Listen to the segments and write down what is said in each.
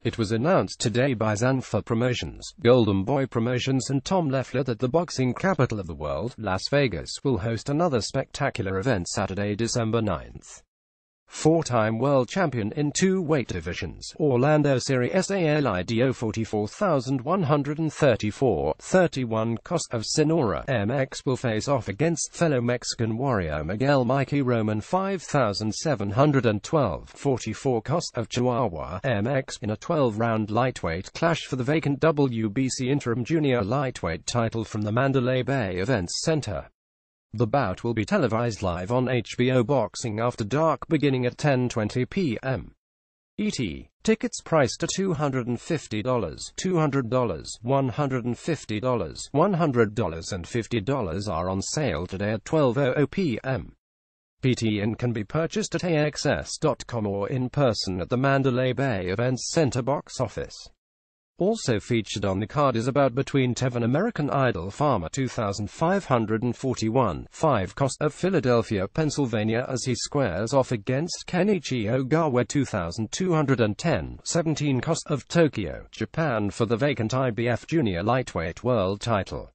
It was announced today by Zanfa Promotions, Golden Boy Promotions and Tom Leffler that the boxing capital of the world, Las Vegas, will host another spectacular event Saturday, December 9th. Four-time world champion in two weight divisions, Orlando Series Salido 44,134, 31 cost of Sonora MX will face off against fellow Mexican warrior Miguel Mikey Roman 5,712, 44 cost of Chihuahua MX in a 12-round lightweight clash for the vacant WBC interim junior lightweight title from the Mandalay Bay Events Center. The bout will be televised live on HBO Boxing After Dark beginning at 10:20 p.m. ET. Tickets priced at $250, $200, $150, $100 and $50 are on sale today at 12:00 p.m. PTN can be purchased at AXS.com or in person at the Mandalay Bay Events Center box office. Also featured on the card is a bout between Tevin American Idol Farmer 2,541, 5 cost of Philadelphia, Pennsylvania as he squares off against Kenichi Ogawa 2,210, 17 cost of Tokyo, Japan for the vacant IBF Junior Lightweight World title.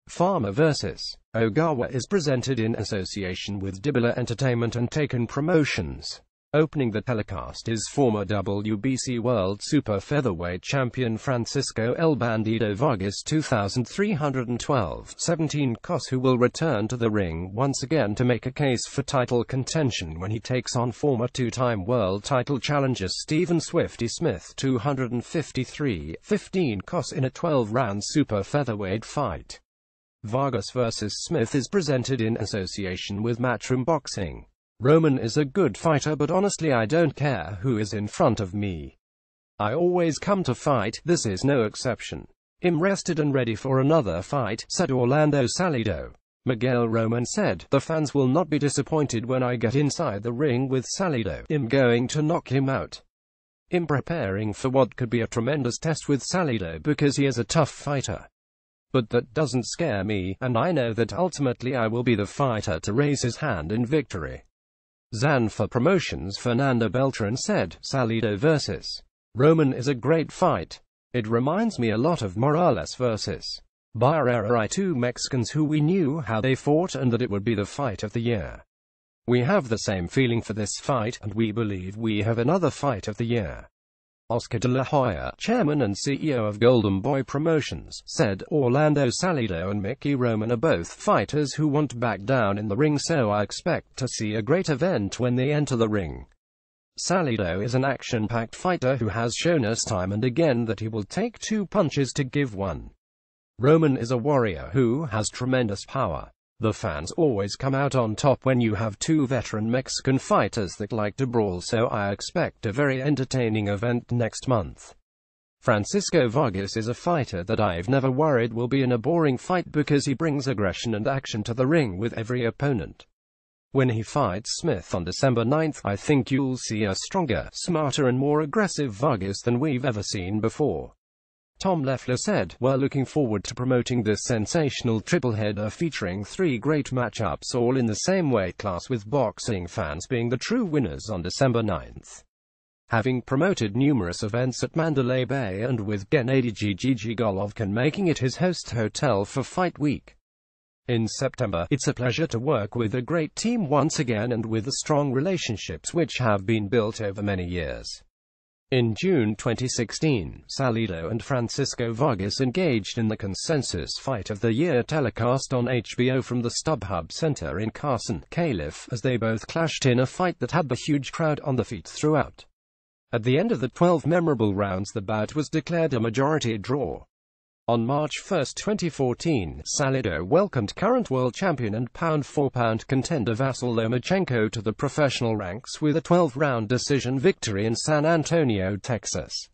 Farmer vs. Ogawa is presented in association with Dibula Entertainment and Taken Promotions. Opening the telecast is former WBC World Super Featherweight Champion Francisco El Bandido Vargas 2,312, 17 cos, who will return to the ring once again to make a case for title contention when he takes on former two-time world title challenger Stephen Swifty Smith 253, 15 cos in a 12-round Super Featherweight fight. Vargas vs. Smith is presented in association with Matchroom Boxing. Roman is a good fighter, but honestly I don't care who is in front of me. I always come to fight, this is no exception. I'm rested and ready for another fight, said Orlando Salido. Miguel Roman said, the fans will not be disappointed when I get inside the ring with Salido. I'm going to knock him out. I'm preparing for what could be a tremendous test with Salido because he is a tough fighter. But that doesn't scare me, and I know that ultimately I will be the fighter to raise his hand in victory. Zanfa Promotions Fernando Beltran said, Salido vs. Roman is a great fight. It reminds me a lot of Morales vs. Barrera, two Mexicans who we knew how they fought and that it would be the fight of the year. We have the same feeling for this fight, and we believe we have another fight of the year. Oscar de la Hoya, chairman and CEO of Golden Boy Promotions, said, Orlando Salido and Mickey Roman are both fighters who won't back down in the ring, so I expect to see a great event when they enter the ring. Salido is an action-packed fighter who has shown us time and again that he will take two punches to give one. Roman is a warrior who has tremendous power. The fans always come out on top when you have two veteran Mexican fighters that like to brawl, so I expect a very entertaining event next month. Francisco Vargas is a fighter that I've never worried will be in a boring fight because he brings aggression and action to the ring with every opponent. When he fights Smith on December 9th, I think you'll see a stronger, smarter and more aggressive Vargas than we've ever seen before. Tom Leffler said, we're looking forward to promoting this sensational triple-header featuring three great matchups all in the same weight class, with boxing fans being the true winners on December 9th. Having promoted numerous events at Mandalay Bay and with Gennady Gigi Golovkin making it his host hotel for Fight Week in September, it's a pleasure to work with a great team once again and with the strong relationships which have been built over many years. In June 2016, Salido and Francisco Vargas engaged in the Consensus Fight of the Year telecast on HBO from the StubHub Center in Carson, Calif, as they both clashed in a fight that had the huge crowd on their feet throughout. At the end of the 12 memorable rounds, the bout was declared a majority draw. On March 1, 2014, Salido welcomed current world champion and pound-for-pound contender Vasyl Lomachenko to the professional ranks with a 12-round decision victory in San Antonio, Texas.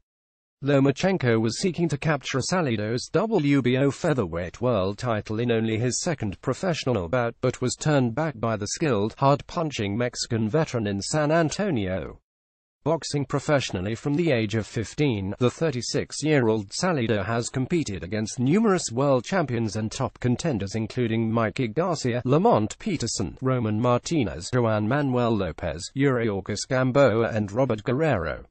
Lomachenko was seeking to capture Salido's WBO featherweight world title in only his second professional bout, but was turned back by the skilled, hard-punching Mexican veteran in San Antonio. Boxing professionally from the age of 15, the 36-year-old Salido has competed against numerous world champions and top contenders including Mikey Garcia, Lamont Peterson, Roman Martinez, Juan Manuel Lopez, Yuri August Gamboa and Robert Guerrero.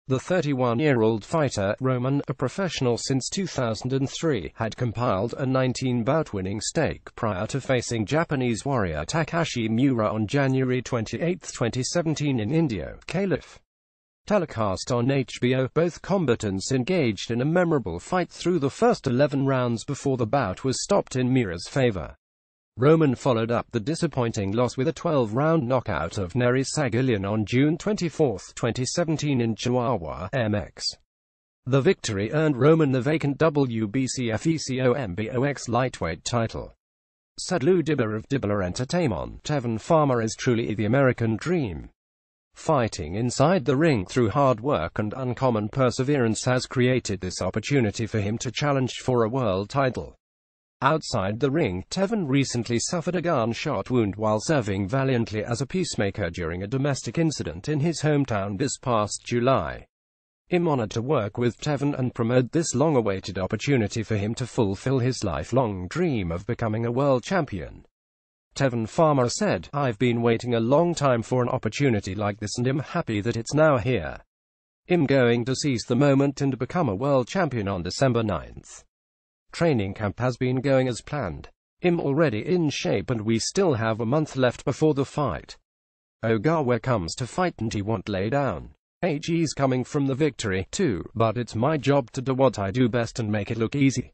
The 31-year-old fighter, Roman, a professional since 2003, had compiled a 19-bout winning streak prior to facing Japanese warrior Takashi Miura on January 28, 2017 in India, Caliph. Telecast on HBO, both combatants engaged in a memorable fight through the first 11 rounds before the bout was stopped in Miura's favor. Roman followed up the disappointing loss with a 12-round knockout of Nery Sagilian on June 24, 2017 in Chihuahua, MX. The victory earned Roman the vacant WBC FECOMBOX lightweight title. Said Lou Dibber of Dibber Entertainment, Tevin Farmer is truly the American dream. Fighting inside the ring through hard work and uncommon perseverance has created this opportunity for him to challenge for a world title. Outside the ring, Tevin recently suffered a gunshot wound while serving valiantly as a peacemaker during a domestic incident in his hometown this past July. I'm honored to work with Tevin and promote this long-awaited opportunity for him to fulfill his lifelong dream of becoming a world champion. Tevin Farmer said, "I've been waiting a long time for an opportunity like this and I'm happy that it's now here. I'm going to seize the moment and become a world champion on December 9th. Training camp has been going as planned. I'm already in shape and we still have a month left before the fight. Ogawa comes to fight and he won't lay down. He's coming from the victory, too, but it's my job to do what I do best and make it look easy.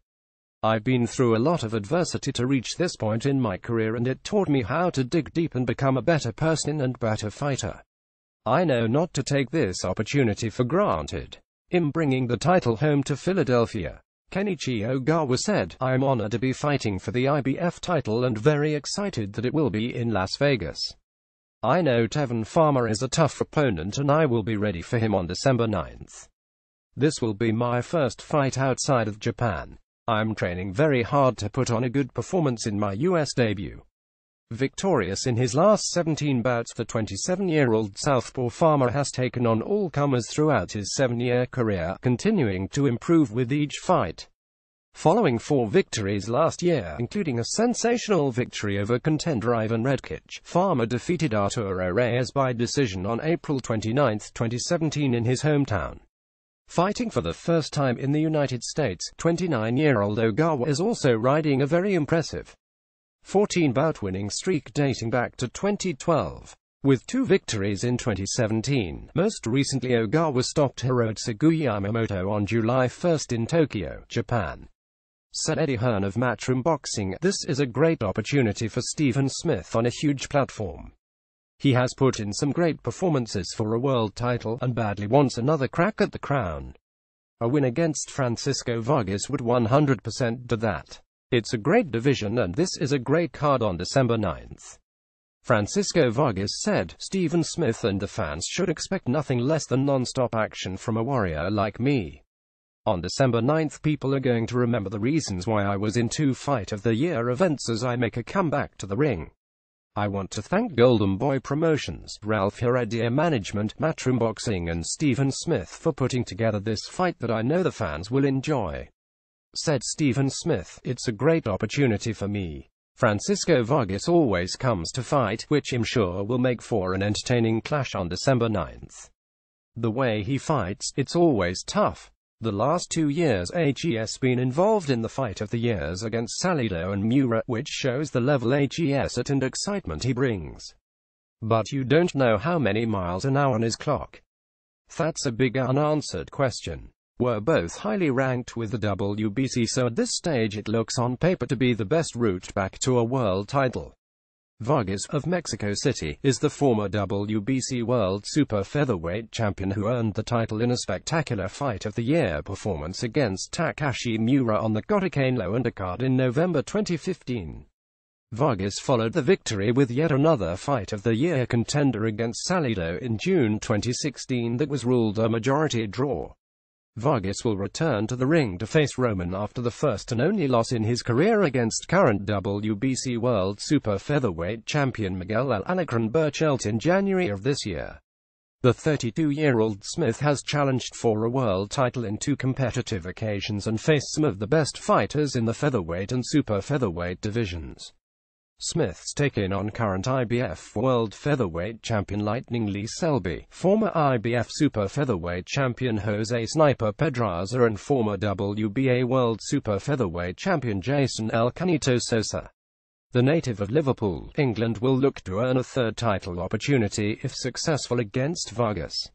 I've been through a lot of adversity to reach this point in my career and it taught me how to dig deep and become a better person and better fighter. I know not to take this opportunity for granted. I'm bringing the title home to Philadelphia." Kenichi Ogawa said, "I'm honored to be fighting for the IBF title and very excited that it will be in Las Vegas. I know Tevin Farmer is a tough opponent and I will be ready for him on December 9th. This will be my first fight outside of Japan. I'm training very hard to put on a good performance in my US debut." Victorious in his last 17 bouts, the 27-year-old Southpaw Farmer has taken on all comers throughout his 7-year career, continuing to improve with each fight. Following 4 victories last year, including a sensational victory over contender Ivan Redkach, Farmer defeated Arturo Reyes by decision on April 29, 2017 in his hometown. Fighting for the first time in the United States, 29-year-old Ogawa is also riding a very impressive 14-bout winning streak dating back to 2012, with 2 victories in 2017. Most recently Ogawa stopped Hirotsugu Yamamoto on July 1 in Tokyo, Japan. Said Eddie Hearn of Matchroom Boxing, "This is a great opportunity for Stephen Smith on a huge platform. He has put in some great performances for a world title, and badly wants another crack at the crown. A win against Francisco Vargas would 100% do that. It's a great division and this is a great card on December 9th. Francisco Vargas said, "Stephen Smith and the fans should expect nothing less than non-stop action from a warrior like me. On December 9th people are going to remember the reasons why I was in 2 Fight of the Year events as I make a comeback to the ring. I want to thank Golden Boy Promotions, Ralph Heredia Management, Matchroom Boxing and Stephen Smith for putting together this fight that I know the fans will enjoy." Said Stephen Smith, "It's a great opportunity for me. Francisco Vargas always comes to fight, which I'm sure will make for an entertaining clash on December 9th. The way he fights, it's always tough. The last 2 years HE's been involved in the Fight of the Years against Salido and Miura, which shows the level HE's at and excitement he brings. But you don't know how many miles an hour on his clock. That's a big unanswered question. We're both highly ranked with the WBC, so at this stage it looks on paper to be the best route back to a world title." Vargas, of Mexico City, is the former WBC World Super Featherweight Champion who earned the title in a spectacular Fight of the Year performance against Takashi Miura on the Gotoken Low undercard in November 2015. Vargas followed the victory with yet another Fight of the Year contender against Salido in June 2016 that was ruled a majority draw. Vargas will return to the ring to face Roman after the first and only loss in his career against current WBC World Super Featherweight Champion Miguel Alacrán Burchelt in January of this year. The 32-year-old Smith has challenged for a world title in 2 competitive occasions and faced some of the best fighters in the featherweight and super featherweight divisions. Smith's taking on current IBF World Featherweight Champion Lightning Lee Selby, former IBF Super Featherweight Champion Jose Sniper Pedraza and former WBA World Super Featherweight Champion Jason El Canito Sosa. The native of Liverpool, England, will look to earn a third title opportunity if successful against Vargas.